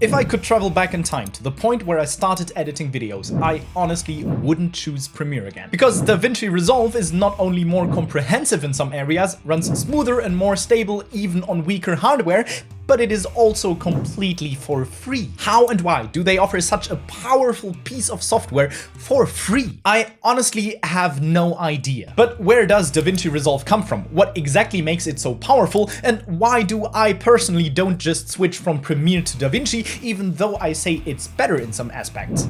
If I could travel back in time to the point where I started editing videos, I honestly wouldn't choose Premiere again. Because DaVinci Resolve is not only more comprehensive in some areas, runs smoother and more stable even on weaker hardware, but it is also completely for free. How and why do they offer such a powerful piece of software for free? I honestly have no idea. But where does DaVinci Resolve come from? What exactly makes it so powerful? And why do I personally don't just switch from Premiere to DaVinci, even though I say it's better in some aspects?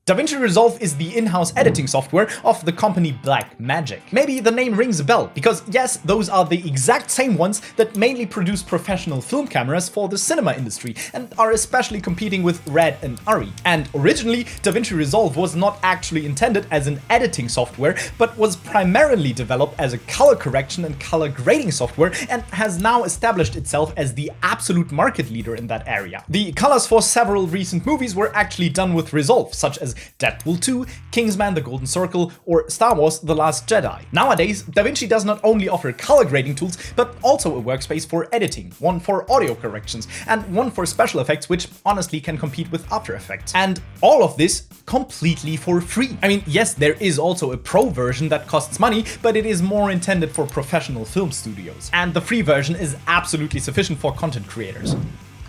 DaVinci Resolve is the in-house editing software of the company Blackmagic. Maybe the name rings a bell, because yes, those are the exact same ones that mainly produce professional film cameras for the cinema industry and are especially competing with Red and Arri. And originally, DaVinci Resolve was not actually intended as an editing software, but was primarily developed as a color correction and color grading software and has now established itself as the absolute market leader in that area. The colors for several recent movies were actually done with Resolve, such as Deadpool 2, Kingsman: The Golden Circle, or Star Wars: The Last Jedi. Nowadays, DaVinci does not only offer color grading tools, but also a workspace for editing, one for audio corrections, and one for special effects, which honestly can compete with After Effects. And all of this completely for free. I mean, yes, there is also a pro version that costs money, but it is more intended for professional film studios. And the free version is absolutely sufficient for content creators.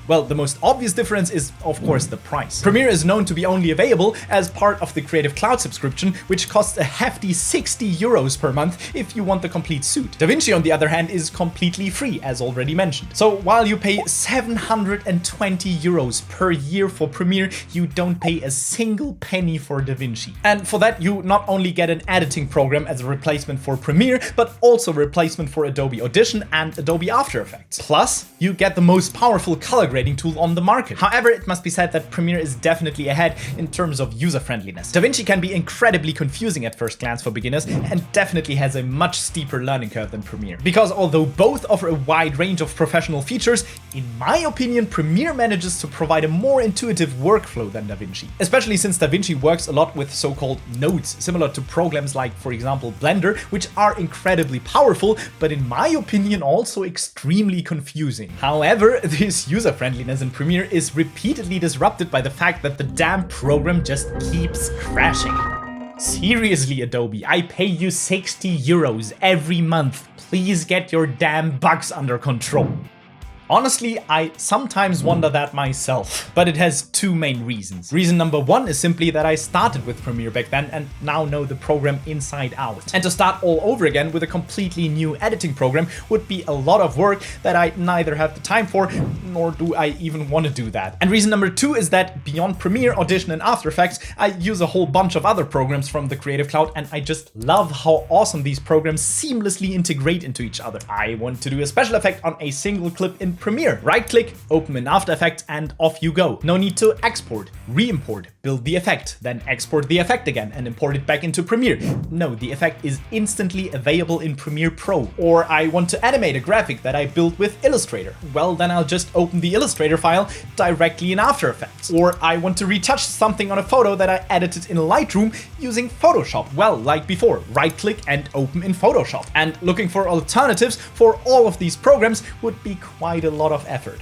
Well, the most obvious difference is, of course, the price. Premiere is known to be only available as part of the Creative Cloud subscription, which costs a hefty 60 euros per month if you want the complete suite. DaVinci, on the other hand, is completely free, as already mentioned. So while you pay 720 euros per year for Premiere, you don't pay a single penny for DaVinci. And for that, you not only get an editing program as a replacement for Premiere, but also a replacement for Adobe Audition and Adobe After Effects. Plus, you get the most powerful color grading tool on the market. However, it must be said that Premiere is definitely ahead in terms of user-friendliness. DaVinci can be incredibly confusing at first glance for beginners and definitely has a much steeper learning curve than Premiere. Because although both offer a wide range of professional features, in my opinion, Premiere manages to provide a more intuitive workflow than DaVinci. Especially since DaVinci works a lot with so-called nodes, similar to programs like, for example, Blender, which are incredibly powerful, but in my opinion also extremely confusing. However, this user-friendliness in Premiere is repeatedly disrupted by the fact that the damn program just keeps crashing. Seriously, Adobe, I pay you 60 euros every month. Please get your damn bugs under control. Honestly, I sometimes wonder that myself, but it has two main reasons. Reason number one is simply that I started with Premiere back then and now know the program inside out. And to start all over again with a completely new editing program would be a lot of work that I neither have the time for, nor do I even want to do that. And reason number two is that beyond Premiere, Audition, and After Effects, I use a whole bunch of other programs from the Creative Cloud, and I just love how awesome these programs seamlessly integrate into each other. I want to do a special effect on a single clip in Premiere. Right-click, open in After Effects, and off you go. No need to export, re-import, build the effect, then export the effect again and import it back into Premiere. No, the effect is instantly available in Premiere Pro. Or I want to animate a graphic that I built with Illustrator. Well, then I'll just open the Illustrator file directly in After Effects. Or I want to retouch something on a photo that I edited in Lightroom using Photoshop. Well, like before, right-click and open in Photoshop. And looking for alternatives for all of these programs would be quite a lot of effort.